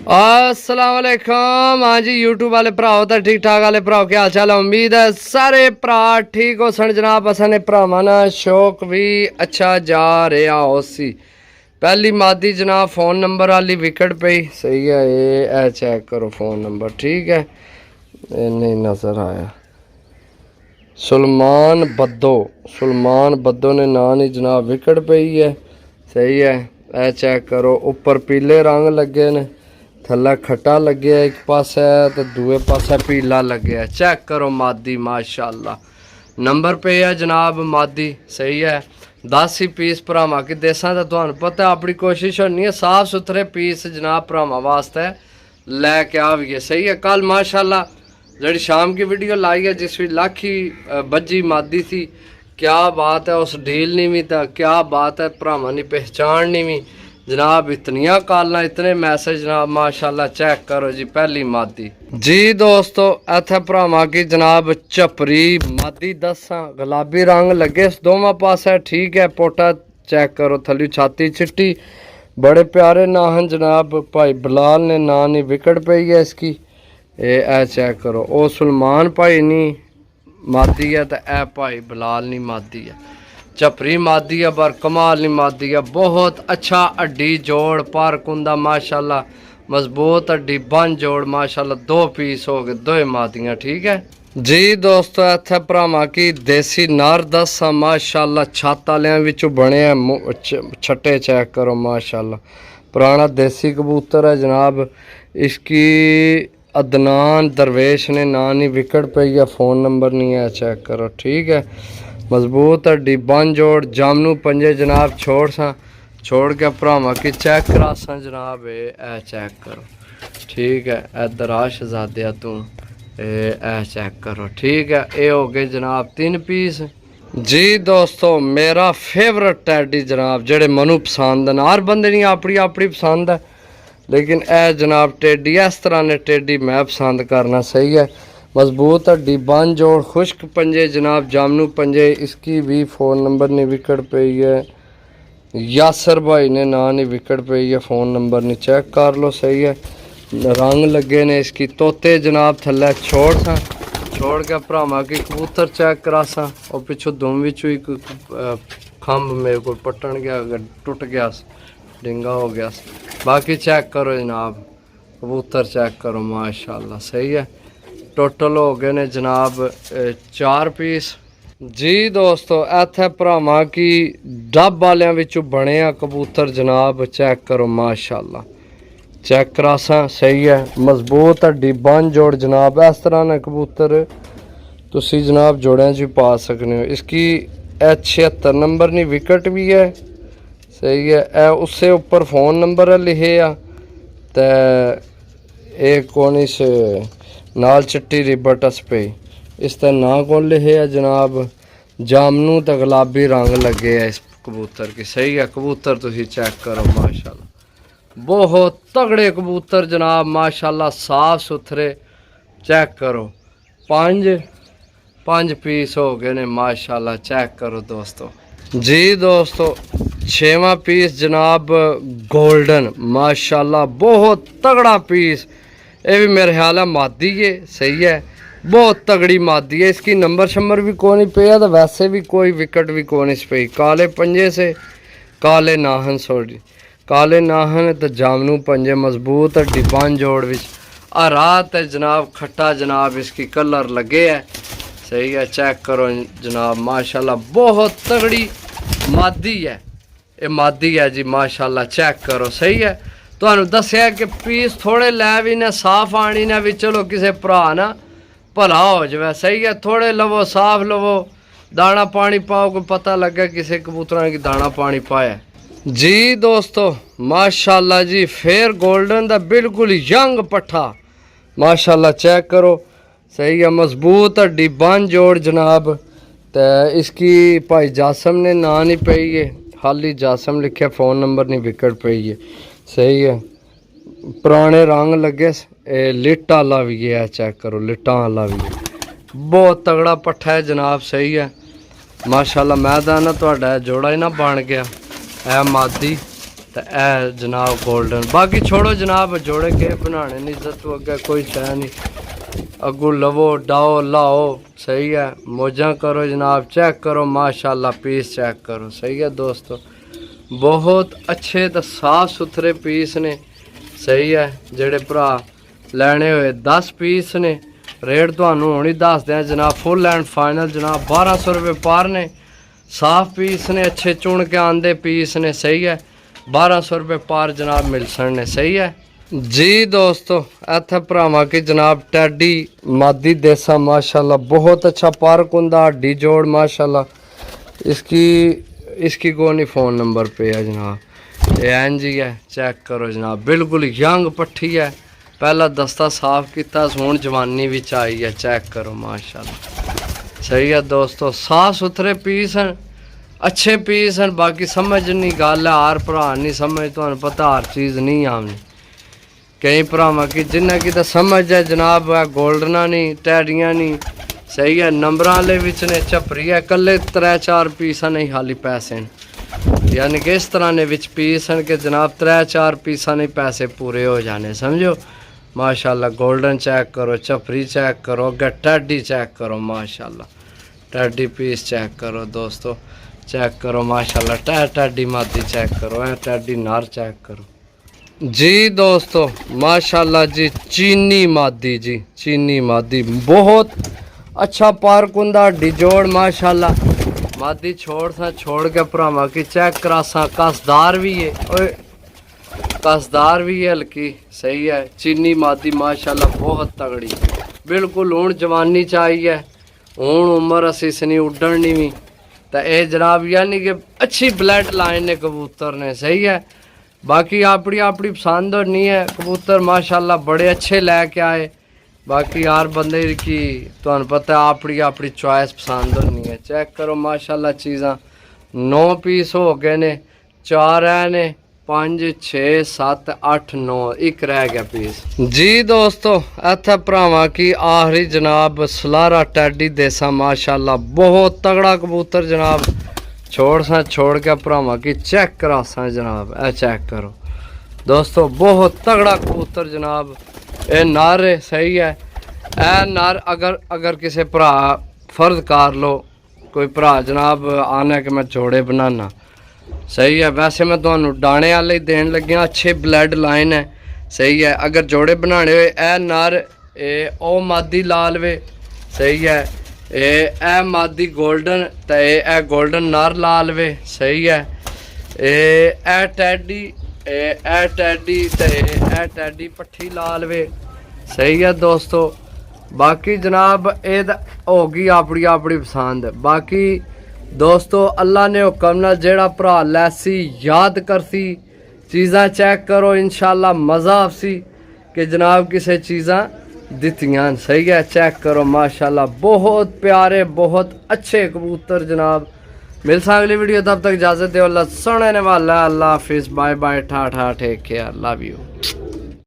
अस्सलाम वालेकुम। हाँ जी यूट्यूब वाले भराओ तो ठीक ठाक वाले भराओ क्या हाल चाल है। उम्मीद है सारे भरा ठीक हो सन जनाब। असाने भरावां ना शौक भी अच्छा जा रहा हो सी। पहली मादी जनाब फ़ोन नंबर वाली विकेट पई सही है। ये चेक करो फ़ोन नंबर ठीक है। नहीं नज़र आया सुलमान बद्दो ने ना नहीं जनाब विकेट पई है सही है। ए चेक करो ऊपर पीले रंग लगे ने थल्ला खट्टा लगे एक पासे तो दूए पासे पीला लगे। चेक करो मादी माशाल्लाह नंबर पे है जनाब मादी सही है। 10 ही पीस भरावां की देसा तो तुहानू पता अपनी कोशिश होनी है साफ सुथरे पीस जनाब भरावां वास्ते लैके आविए सही है। कल माशाल्लाह जी शाम की वीडियो लाई है जिस भी लाखी बज्जी मादी थी क्या बात है। उस डील नहीं भी था क्या बात है भरावां की पहचान नहीं भी जनाब। इतनिया कॉल इतने मैसेज जनाब माशाल्लाह चेक करो जी पहली मादी जी दोस्तों। इत्थे भरावां की जनाब झपरी मादी दसा गुलाबी रंग लगे दोवां पासे ठीक है। पोटा चेक करो थली छाती चिट्टी बड़े प्यारे नाहन जनाब। भाई बिलाल ने ना नहीं विकेट पई है इसकी। ए चेक करो ओ सुलमान भाई नहीं मादी है तो ए भाई बिलाल नहीं मादी है। झपरी मादी है पर कमाल नहीं मादी है। बहुत अच्छा हड्डी जोड़ पर कुंदा माशाल्लाह मजबूत हड्डी बन जोड़ माशाल्लाह। 2 पीस हो गए 2 मादियाँ ठीक है जी दोस्तों। इत्थे भरावां की देसी नर दसा माशाल्लाह छत वालियां विचों बने छट्टे चेक करो माशाल्लाह। पुराना देसी कबूतर है जनाब। इसकी अदनान दरवेश ने ना नहीं विकेट पई है फ़ोन नंबर नहीं है चेक करो ठीक है। मजबूत हड्डी बन जोड़ जामनू पंजे जनाब छोड़ के भरावां की चेक करा सा जनाब। ए चेक करो ठीक है। इधर आ शहजादिया तू ए चेक करो ठीक है। ये हो गए जनाब 3 पीस जी दोस्तों। मेरा फेवरेट टैडी जनाब जेड़े मनु पसंद न हर बंदे दी अपनी अपनी पसंद है लेकिन ए जनाब टेडी इस तरह ने टेडी मैं पसंद करना सही है। मजबूत हड्डी बन जोड़ खुश्क पंजे जनाब जामनू पंजे। इसकी भी फ़ोन नंबर नहीं विकेट पई है। यासर भाई ने ना नहीं विकेट पई है फ़ोन नंबर नहीं चेक कर लो सही है। रंग लगे ने इसकी तोते जनाब थल्ले छोड़ के भरावां की कबूतर चेक करा सा। और पिछू दुम विचू एक खंभ मेरे को पट्टन गया टुट गया डिंगा हो गया। बाकी चेक करो जनाब कबूतर चेक करो माशाल्लाह सही है। टोटल हो गए ने जनाब 4 पीस जी दोस्तों। इत्थे भरावां की डब वालियां विचों बने कबूतर जनाब चेक करो माशाल्लाह चेक करा सा सही है। मजबूत हड्डी बन जोड़ जनाब इस तरह ने कबूतर तुसी जनाब जोड़ियां च पा सकते हो। इसकी 76 नंबर नहीं विकेट भी है सही है। ए उससे ऊपर फ़ोन नंबर लिखे आ ते एक कौन इस नाल चिट्टी रिबटस पे इस तरह ना कौन लिखे है जनाब। जामनू तो गुलाबी रंग लगे है इस कबूतर की सही है। कबूतर तुसी चेक करो माशाल्लाह बहुत तगड़े कबूतर जनाब माशाल्लाह साफ सुथरे चेक करो 5 पीस हो गए ने माशाल्लाह चेक करो दोस्तों जी दोस्तों। 6वां पीस जनाब गोल्डन माशाल्लाह बहुत तगड़ा पीस। ये भी मेरे ख्याल है मादी है सही है। बहुत तगड़ी मादी है। इसकी नंबर शंबर भी कौन नहीं पे तो वैसे भी कोई विकेट भी कौन नहीं पे। काले पंजे से काले नाहन सॉरी काले नाहन तो जामनू पंजे मजबूत हड्डी बन जोड़ विच रात है जनाब खट्टा जनाब। इसकी कलर लगे है सही है चेक करो जनाब माशाल्लाह बहुत तगड़ी मादी है। ये मादी है जी माशाल्लाह चेक करो सही है। तुहानू दस्या कि पीस थोड़े लै भी ना साफ आनी ना भी चलो किसी भरा ना भला हो जाए सही है। थोड़े लवो साफ लवो दाना पानी पाओ कोई पता लगे किसी कबूतरा की दाना पानी पाया जी दोस्तों माशाल्लाह जी। फेर गोल्डन दा बिल्कुल यंग पट्ठा माशाल्लाह चेक करो सही है। मजबूत हड्डी बन जोड़ जनाब। तो इसकी भाई जासम ने ना नहीं पई है खाली जासम लिखे फ़ोन नंबर नहीं विकेट पई है सही है। पुराने रंग लगे लिट आला भी है चेक करो लिटा आला भी है। बहुत तगड़ा पट्ठा है जनाब सही है माशाल्लाह। मैं तो ना जोड़ा ही ना बन गया ए मादी तो ए जनाब गोल्डन। बाकी छोड़ो जनाब, जोड़े के बनाने नहीं, इज्जत तो अगे कोई शह नहीं। अगू लवो डाओ लाओ, सही है, मौजा करो जनाब। चेक करो माशाल्लाह, पीस चेक करो। सही है दोस्तों, बहुत अच्छे तो साफ सुथरे पीस ने। सही है, जेड़े भरा लैने हुए 10 पीस ने। रेट तुहानू हुण ही दस दें जनाब, फुल एंड फाइनल जनाब 1200 रुपये पार ने। साफ पीस ने, अच्छे चुन के आंदे पीस ने। सही है, 1200 रुपये पार जनाब मिल सकने। सही है जी दोस्तों, इत्थे भरावां की जनाब टैडी मादी देसा माशाल्लाह बहुत अच्छा पार्क हुंदा, हड्डी जोड़ माशाल्लाह। इसकी कोई फ़ोन नंबर पे है जनाब, ये एन जी है। चेक करो जनाब, बिल्कुल यंग पट्ठी है, पहला दस्ता साफ किया, हुण जवानी विच आई है। चेक करो माशाल्लाह। सही है दोस्तों, साफ सुथरे पीस हैं, अच्छे पीस हैं। बाकी समझनी गल है, हर भरा नहीं समझ, तुहानू पता हर चीज़ नहीं आनी। कई भरावां की जिन्ना की तो समझ है जनाब, है गोल्डना नहीं, टैडियां नहीं। सही है, नंबर वाले विच ने झपरी है, कल्ले 3-4 पीसा नहीं खाली पैसे हैं। यानी कि इस तरह ने विच पीस हैं कि जनाब 3-4 पीसा नहीं पैसे पूरे हो जाने, समझो माशाल्लाह। गोल्डन चेक करो, झपरी चेक करो, अगर टैडी चेक करो माशाल्लाह, टैडी पीस चेक करो दोस्तों। चेक करो माशाल्लाह, टैडी मादी चेक करो, टैडी नार चेक करो जी दोस्तों माशाल्लाह जी। चीनी मादी जी, चीनी मादी बहुत अच्छा पार्क हुंदा, हड्डी जोड़ माशाल्लाह। मादी छोड़ के भरावा की चेक करासा, कसदार भी है, ओए कसदार भी है हल्की। सही है, चीनी मादी माशाल्लाह बहुत तगड़ी, बिल्कुल हुण जवानी चाहिए, हुण उम्र असीसनी उड्डनी भी। तो ये जनाब यानी कि अच्छी ब्लड लाइन ने कबूतर ने। सही है, बाकी अपनी अपनी पसंद नहीं है कबूतर माशाल्लाह, बड़े अच्छे लैके आए। बाकी हर बंदे की तुहानू पता है अपनी अपनी चॉइस पसंद होनी है। चेक करो माशाल्लाह, चीज़ां 9 पीस हो गए ने, 4 है ने, 5 6 7 8 9, एक रह गया पीस जी दोस्तों। इत्थे भरावां की आखिरी जनाब सलारा टैडी देसा माशाल्लाह बहुत तगड़ा कबूतर जनाब। छोड़ के भरावां की चेक करासा जनाब, ए चेक करो दोस्तों, बहुत तगड़ा कबूतर जनाब। ए नर है, सही है, ए नर अगर किसी भरा फर्ज कर लो, कोई भरा जनाब आना कि मैं जोड़े बनाना। सही है, वैसे मैं तुहानू डाने वाले देन लग्या, अच्छे ब्लड लाइन है। सही है, अगर जोड़े बनाने हुए ए नर ओ मादी लाल वे। सही है, ए मादी गोल्डन, तो ए गोल्डन नर लाल वे। सही है, ए टैडी ते टैडी पट्ठी लाल वे। सही है दोस्तों, बाकी जनाब ये होगी अपनी अपनी पसंद। बाकी दोस्तों अल्लाह ने हुक्म नाल जेड़ा भरा लैसी याद करसी, चीज़ां चेक करो इंशाल्लाह मज़ा आपसी कि जनाब किसे चीज़ां दित्तियां। सही है, चेक करो माशाल्लाह, बहुत प्यारे बहुत अच्छे कबूतर जनाब। मिलसा अगली वीडियो, तब तक इजाज़त दो, अल्लाह सुनने वाला। अल्लाह हाफिज़, बाय बाय, ठाठा, टेक केयर, लव यू।